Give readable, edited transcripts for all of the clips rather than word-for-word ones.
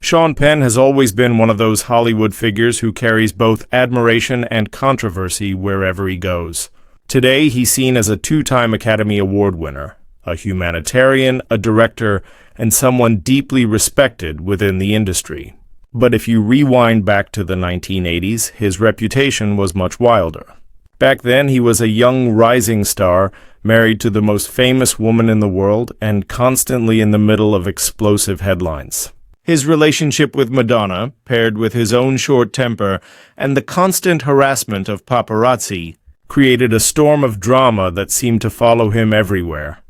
Sean Penn has always been one of those Hollywood figures who carries both admiration and controversy wherever he goes. Today, he's seen as a two-time Academy Award winner, a humanitarian, a director, and someone deeply respected within the industry. But if you rewind back to the 1980s, his reputation was much wilder. Back then, he was a young rising star, married to the most famous woman in the world, and constantly in the middle of explosive headlines. His relationship with Madonna, paired with his own short temper and the constant harassment of paparazzi, created a storm of drama that seemed to follow him everywhere.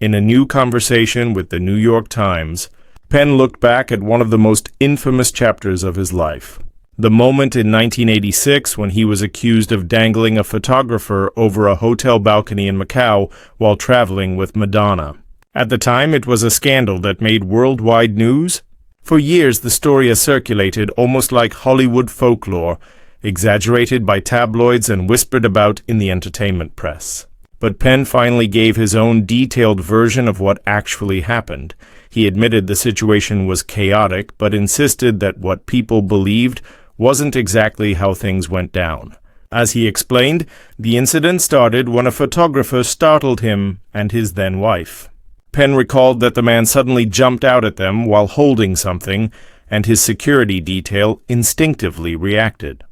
In a new conversation with the New York Times, Penn looked back at one of the most infamous chapters of his life. The moment in 1986 when he was accused of dangling a photographer over a hotel balcony in Macau while traveling with Madonna. At the time, it was a scandal that made worldwide news. For years, the story has circulated almost like Hollywood folklore, exaggerated by tabloids and whispered about in the entertainment press. But Penn finally gave his own detailed version of what actually happened. He admitted the situation was chaotic, but insisted that what people believed wasn't exactly how things went down. As he explained, the incident started when a photographer startled him and his then-wife. Penn recalled that the man suddenly jumped out at them while holding something, and his security detail instinctively reacted.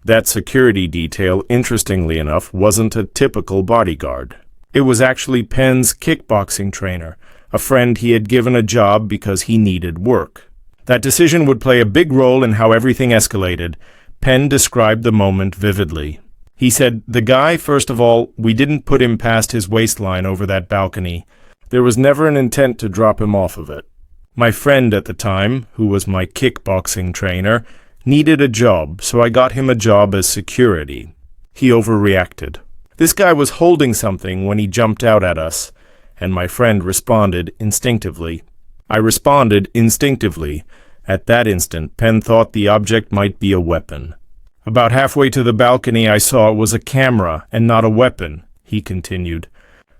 That security detail, interestingly enough, wasn't a typical bodyguard. It was actually Penn's kickboxing trainer, a friend he had given a job because he needed work. That decision would play a big role in how everything escalated. Penn described the moment vividly. He said, "The guy, first of all, we didn't put him past his waistline over that balcony. There was never an intent to drop him off of it. My friend at the time, who was my kickboxing trainer, needed a job, so I got him a job as security. He overreacted. This guy was holding something when he jumped out at us, and my friend responded instinctively. I responded instinctively. At that instant, Penn thought the object might be a weapon. About halfway to the balcony, I saw it was a camera and not a weapon," he continued.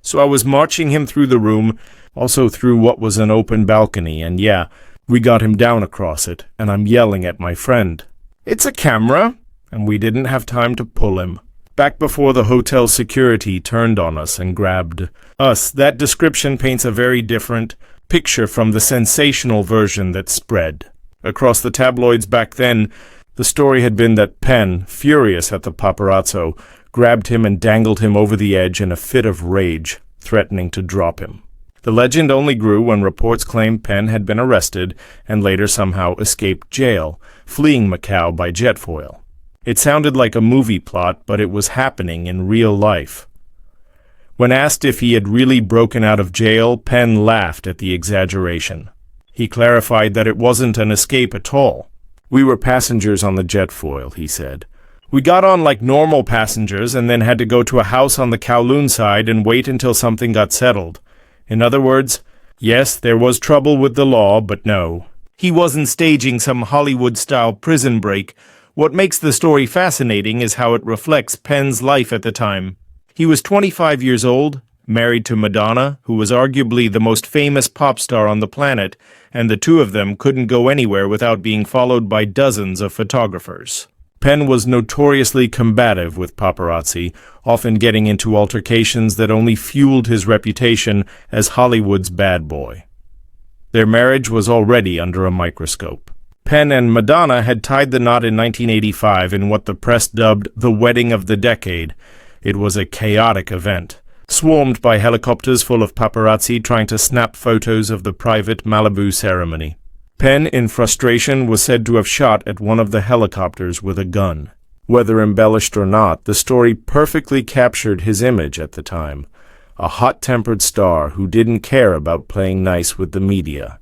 "So I was marching him through the room, also through what was an open balcony, and yeah, we got him down across it, and I'm yelling at my friend, 'It's a camera!' And we didn't have time to pull him. Back before the hotel security turned on us and grabbed us." That description paints a very different picture from the sensational version that spread. Across the tabloids back then, the story had been that Penn, furious at the paparazzo, grabbed him and dangled him over the edge in a fit of rage, threatening to drop him. The legend only grew when reports claimed Penn had been arrested and later somehow escaped jail, fleeing Macau by jetfoil. It sounded like a movie plot, but it was happening in real life. When asked if he had really broken out of jail, Penn laughed at the exaggeration. He clarified that it wasn't an escape at all. "We were passengers on the jetfoil," he said. "We got on like normal passengers and then had to go to a house on the Kowloon side and wait until something got settled. In other words, yes, there was trouble with the law, but no. He wasn't staging some Hollywood-style prison break. What makes the story fascinating is how it reflects Penn's life at the time. He was 25 years old, married to Madonna, who was arguably the most famous pop star on the planet, and the two of them couldn't go anywhere without being followed by dozens of photographers. Penn was notoriously combative with paparazzi, often getting into altercations that only fueled his reputation as Hollywood's bad boy. Their marriage was already under a microscope. Penn and Madonna had tied the knot in 1985 in what the press dubbed the wedding of the decade. It was a chaotic event, swarmed by helicopters full of paparazzi trying to snap photos of the private Malibu ceremony. Penn, in frustration, was said to have shot at one of the helicopters with a gun. Whether embellished or not, the story perfectly captured his image at the time. A hot-tempered star who didn't care about playing nice with the media.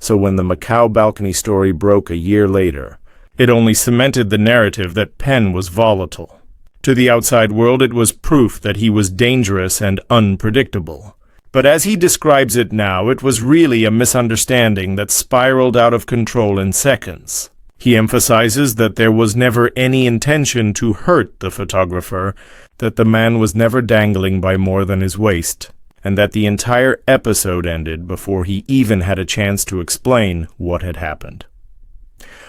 So when the Macau balcony story broke a year later, it only cemented the narrative that Penn was volatile. To the outside world, it was proof that he was dangerous and unpredictable. But as he describes it now, it was really a misunderstanding that spiraled out of control in seconds. He emphasizes that there was never any intention to hurt the photographer, that the man was never dangling by more than his waist, and that the entire episode ended before he even had a chance to explain what had happened.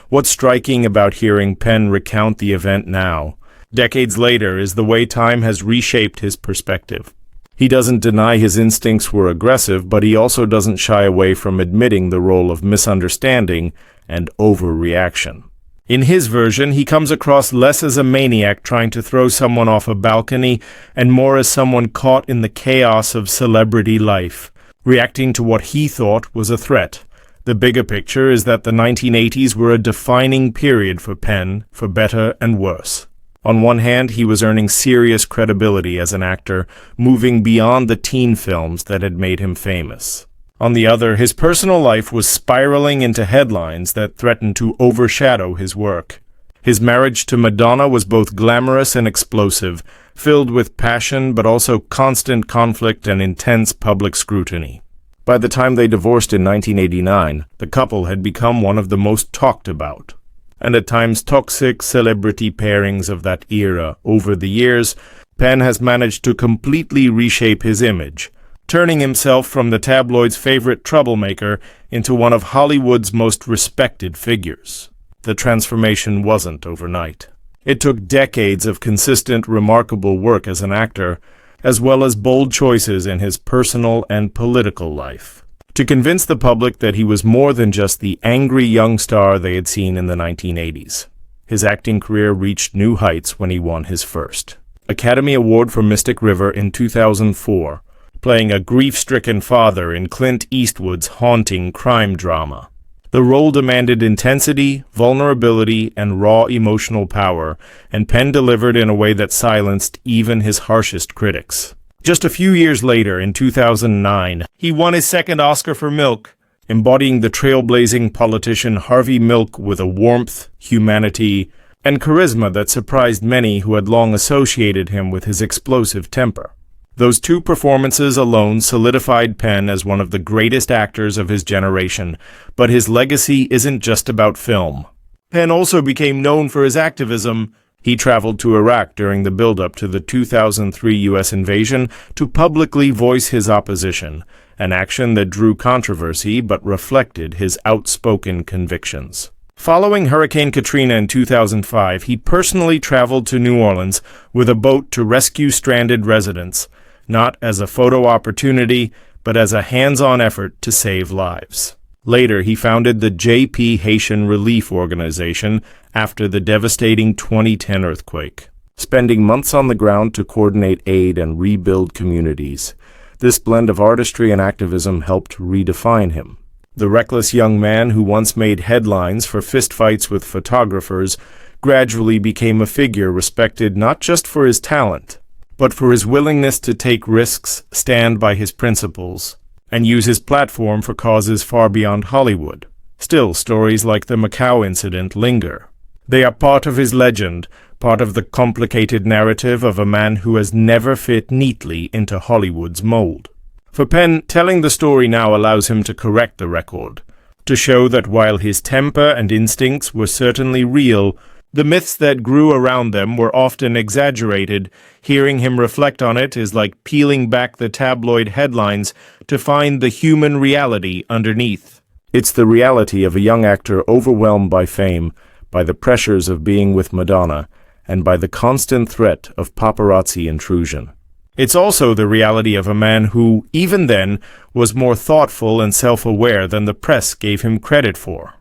What's striking about hearing Penn recount the event now, decades later, is the way time has reshaped his perspective. He doesn't deny his instincts were aggressive, but he also doesn't shy away from admitting the role of misunderstanding and overreaction. In his version, he comes across less as a maniac trying to throw someone off a balcony and more as someone caught in the chaos of celebrity life, reacting to what he thought was a threat. The bigger picture is that the 1980s were a defining period for Penn, for better and worse. On one hand, he was earning serious credibility as an actor, moving beyond the teen films that had made him famous. On the other, his personal life was spiraling into headlines that threatened to overshadow his work. His marriage to Madonna was both glamorous and explosive, filled with passion but also constant conflict and intense public scrutiny. By the time they divorced in 1989, the couple had become one of the most talked about, and at times toxic celebrity pairings of that era. Over the years, Penn has managed to completely reshape his image, turning himself from the tabloids' favorite troublemaker into one of Hollywood's most respected figures. The transformation wasn't overnight. It took decades of consistent, remarkable work as an actor, as well as bold choices in his personal and political life, to convince the public that he was more than just the angry young star they had seen in the 1980s. His acting career reached new heights when he won his first Academy Award for Mystic River in 2004, playing a grief-stricken father in Clint Eastwood's haunting crime drama. The role demanded intensity, vulnerability, and raw emotional power, and Penn delivered in a way that silenced even his harshest critics. Just a few years later, in 2009, he won his second Oscar for Milk, embodying the trailblazing politician Harvey Milk with a warmth, humanity, and charisma that surprised many who had long associated him with his explosive temper. Those two performances alone solidified Penn as one of the greatest actors of his generation, but his legacy isn't just about film. Penn also became known for his activism. He traveled to Iraq during the build-up to the 2003 U.S. invasion to publicly voice his opposition, an action that drew controversy but reflected his outspoken convictions. Following Hurricane Katrina in 2005, he personally traveled to New Orleans with a boat to rescue stranded residents, not as a photo opportunity, but as a hands-on effort to save lives. Later, he founded the JP Haitian Relief Organization after the devastating 2010 earthquake, spending months on the ground to coordinate aid and rebuild communities. This blend of artistry and activism helped redefine him. The reckless young man who once made headlines for fistfights with photographers gradually became a figure respected not just for his talent, but for his willingness to take risks, stand by his principles, and use his platform for causes far beyond Hollywood. Still, stories like the Macau incident linger. They are part of his legend, part of the complicated narrative of a man who has never fit neatly into Hollywood's mold. For Penn, telling the story now allows him to correct the record, to show that while his temper and instincts were certainly real, the myths that grew around them were often exaggerated. Hearing him reflect on it is like peeling back the tabloid headlines to find the human reality underneath. It's the reality of a young actor overwhelmed by fame, by the pressures of being with Madonna, and by the constant threat of paparazzi intrusion. It's also the reality of a man who, even then, was more thoughtful and self-aware than the press gave him credit for.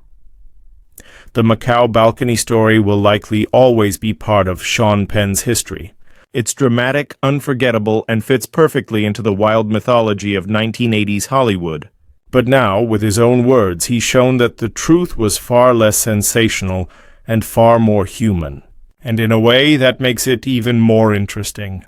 The Macau balcony story will likely always be part of Sean Penn's history. It's dramatic, unforgettable, and fits perfectly into the wild mythology of 1980s Hollywood. But now, with his own words, he's shown that the truth was far less sensational and far more human. And in a way, that makes it even more interesting.